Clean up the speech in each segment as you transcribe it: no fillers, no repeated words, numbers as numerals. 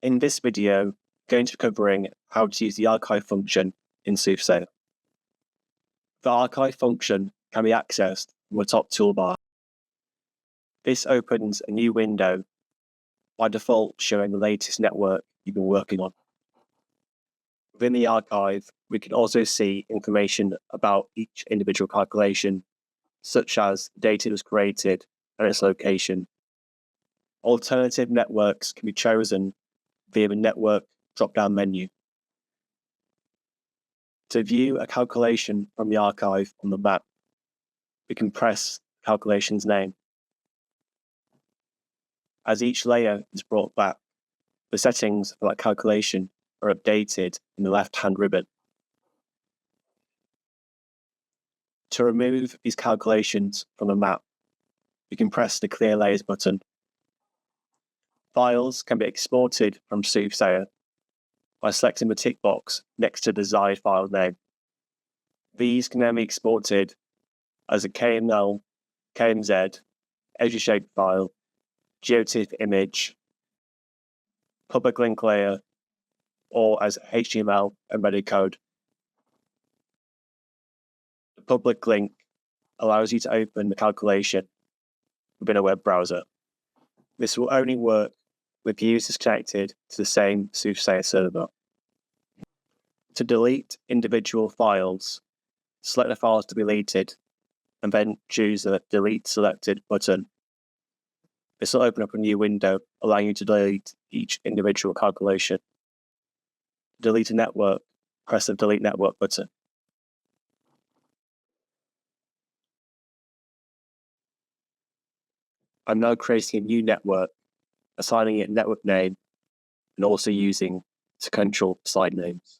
In this video, I'm going to be covering how to use the archive function in SOOTHSAYER. The archive function can be accessed from the top toolbar. This opens a new window, by default showing the latest network you've been working on. Within the archive, we can also see information about each individual calculation, such as the date it was created and its location. Alternative networks can be chosen via the network drop-down menu. To view a calculation from the archive on the map, we can press the calculation's name. As each layer is brought back, the settings for that calculation are updated in the left-hand ribbon. To remove these calculations from the map, we can press the Clear Layers button. Files can be exported from SOOTHSAYER by selecting the tick box next to the desired file name. These can then be exported as a KML, KMZ, edge-shaped file, GeoTIFF image, public link layer, or as HTML embedded code. The public link allows you to open the calculation within a web browser. This will only work with users connected to the same SOOTHSAYER server. To delete individual files, select the files to be deleted, and then choose the Delete Selected button. This will open up a new window, allowing you to delete each individual calculation. To delete a network, press the Delete Network button. I'm now creating a new network, assigning it a network name, and also using sequential site names.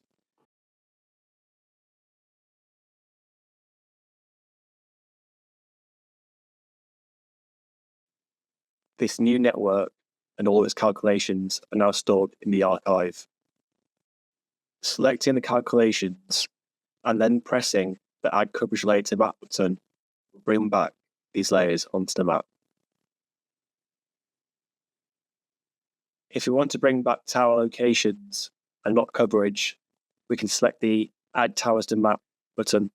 This new network and all its calculations are now stored in the archive. Selecting the calculations and then pressing the Add Coverage Layer to Map button will bring back these layers onto the map. If we want to bring back tower locations and not coverage, we can select the Add Towers to Map button.